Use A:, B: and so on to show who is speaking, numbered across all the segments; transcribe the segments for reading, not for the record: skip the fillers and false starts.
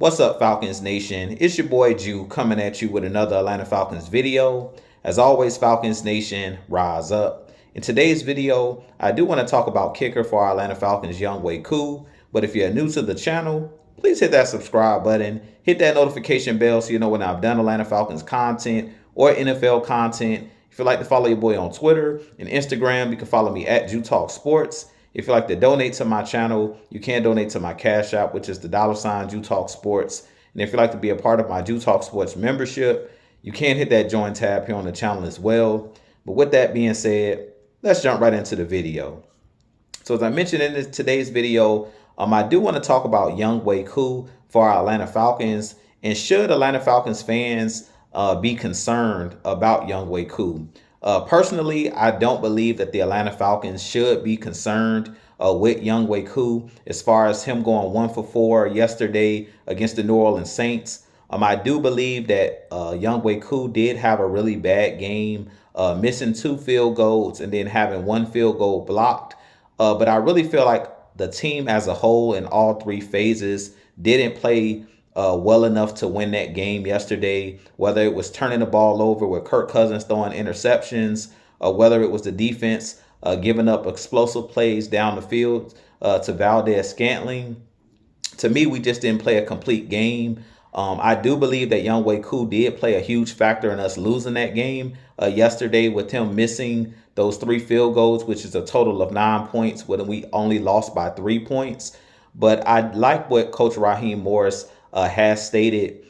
A: What's up, Falcons Nation? It's your boy Jew coming at you with another Atlanta Falcons video. As always, Falcons Nation, rise up. In today's video, I do want to talk about kicker for our Atlanta Falcons, Younghoe Koo. But if you're new to the channel, please hit that subscribe button, hit that notification bell so you know when I've done Atlanta Falcons content or NFL content. If you'd like to follow your boy on Twitter and Instagram, you can follow me at Jew Talk Sports. If you'd like to donate to my channel, you can donate to my Cash App, which is the $ Jew Talk Sports. And if you'd like to be a part of my Jew Talk Sports membership, you can hit that join tab here on the channel as well. But with that being said, let's jump right into the video. So as I mentioned in today's video, I do want to talk about Younghoe Koo for our Atlanta Falcons. And should Atlanta Falcons fans be concerned about Younghoe Koo? Personally, I don't believe that the Atlanta Falcons should be concerned with Younghoe Koo as far as him going 1 for 4 yesterday against the New Orleans Saints. I do believe that Younghoe Koo did have a really bad game, missing 2 field goals and then having 1 field goal blocked. But I really feel like the team as a whole in all 3 phases didn't play well enough to win that game yesterday, whether it was turning the ball over with Kirk Cousins throwing interceptions, or whether it was the defense giving up explosive plays down the field to Valdez-Scantling. To me, we just didn't play a complete game. I do believe that Younghoe Koo did play a huge factor in us losing that game yesterday with him missing those 3 field goals, which is a total of 9 points when we only lost by 3 points. But I like what Coach Raheem Morris has stated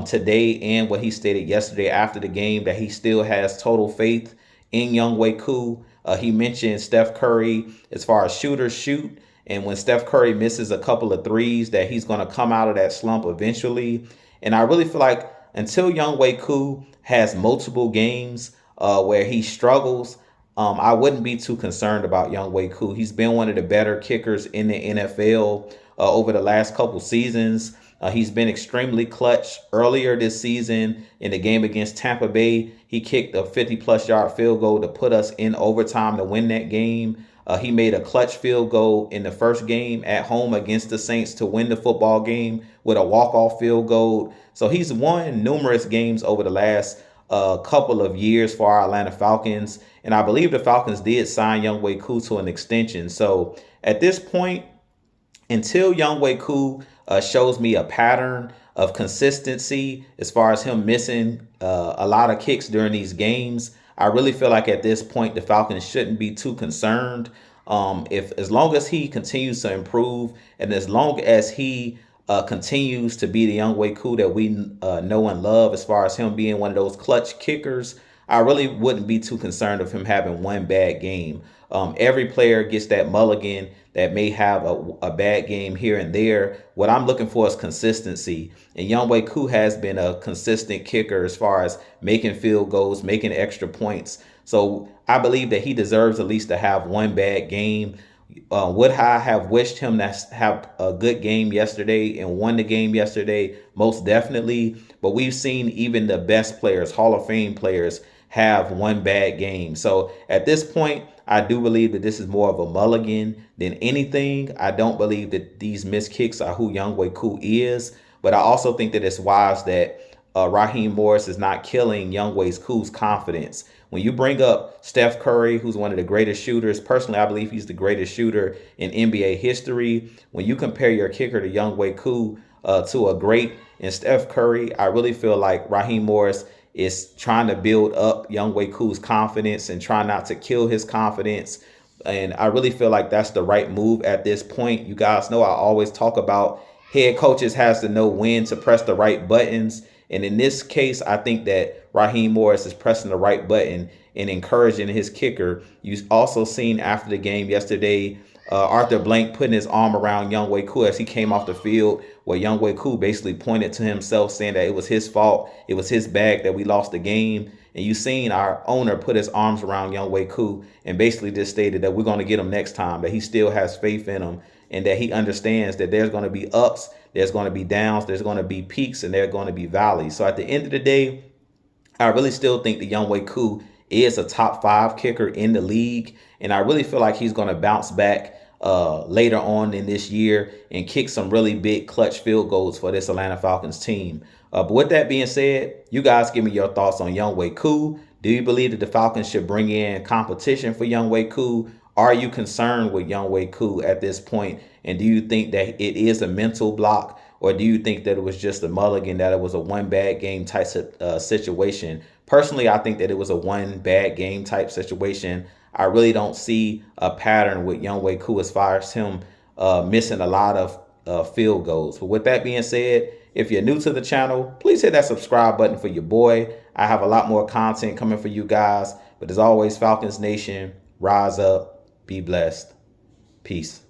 A: today and what he stated yesterday after the game, that he still has total faith in Younghoe Koo. He mentioned Steph Curry as far as shooters shoot. And when Steph Curry misses a couple of threes, that he's going to come out of that slump eventually. And I really feel like until Younghoe Koo has multiple games where he struggles, I wouldn't be too concerned about Younghoe Koo. He's been one of the better kickers in the NFL over the last couple seasons. He's been extremely clutch. Earlier this season in the game against Tampa Bay, he kicked a 50-plus yard field goal to put us in overtime to win that game. He made a clutch field goal in the first game at home against the Saints to win the football game with a walk-off field goal. So he's won numerous games over the last couple of years for our Atlanta Falcons. And I believe the Falcons did sign Younghoe Koo to an extension. So at this point, until Younghoe Koo shows me a pattern of consistency as far as him missing a lot of kicks during these games, I really feel like at this point the Falcons shouldn't be too concerned. As long as he continues to improve and as long as he continues to be the Younghoe Koo that we know and love, as far as him being one of those clutch kickers, I really wouldn't be too concerned of him having one bad game. Every player gets that mulligan that may have a bad game here and there. What I'm looking for is consistency. And Younghoe Koo has been a consistent kicker as far as making field goals, making extra points. So I believe that he deserves at least to have one bad game. Would I have wished him to have a good game yesterday and won the game yesterday? Most definitely. But we've seen even the best players, Hall of Fame players, have one bad game. So at this point, I do believe that this is more of a mulligan than anything. I don't believe that these missed kicks are who Younghoe Koo is. But I also think that it's wise that Raheem Morris is not killing Younghoe Koo's confidence. When you bring up Steph Curry, who's one of the greatest shooters, personally, I believe he's the greatest shooter in NBA history. When you compare your kicker to Younghoe Koo to a great in Steph Curry, I really feel like Raheem Morris is trying to build up Younghoe Koo's confidence and try not to kill his confidence. And I really feel like that's the right move at this point. You guys know I always talk about head coaches has to know when to press the right buttons. And in this case, I think that Raheem Morris is pressing the right button and encouraging his kicker. You've also seen after the game yesterday, Arthur Blank putting his arm around Younghoe Koo as he came off the field, where Younghoe Koo basically pointed to himself saying that it was his fault. It was his bag that we lost the game. And you've seen our owner put his arms around Younghoe Koo and basically just stated that we're going to get him next time, that he still has faith in him and that he understands that there's going to be ups, there's going to be downs, there's going to be peaks, and there's going to be valleys. So at the end of the day, I really still think that Younghoe Koo is a top 5 kicker in the league. And I really feel like he's going to bounce back later on in this year and kick some really big clutch field goals for this Atlanta Falcons team. But with that being said, you guys give me your thoughts on Younghoe Koo. Do you believe that the Falcons should bring in competition for Younghoe Koo? Are you concerned with Younghoe Koo at this point? And do you think that it is a mental block? Or do you think that it was just a mulligan, that it was a one bad game type situation? Personally, I think that it was a one bad game type situation. I really don't see a pattern with Younghoe Koo as far as him missing a lot of field goals. But with that being said, if you're new to the channel, please hit that subscribe button for your boy. I have a lot more content coming for you guys. But as always, Falcons Nation, rise up, be blessed. Peace.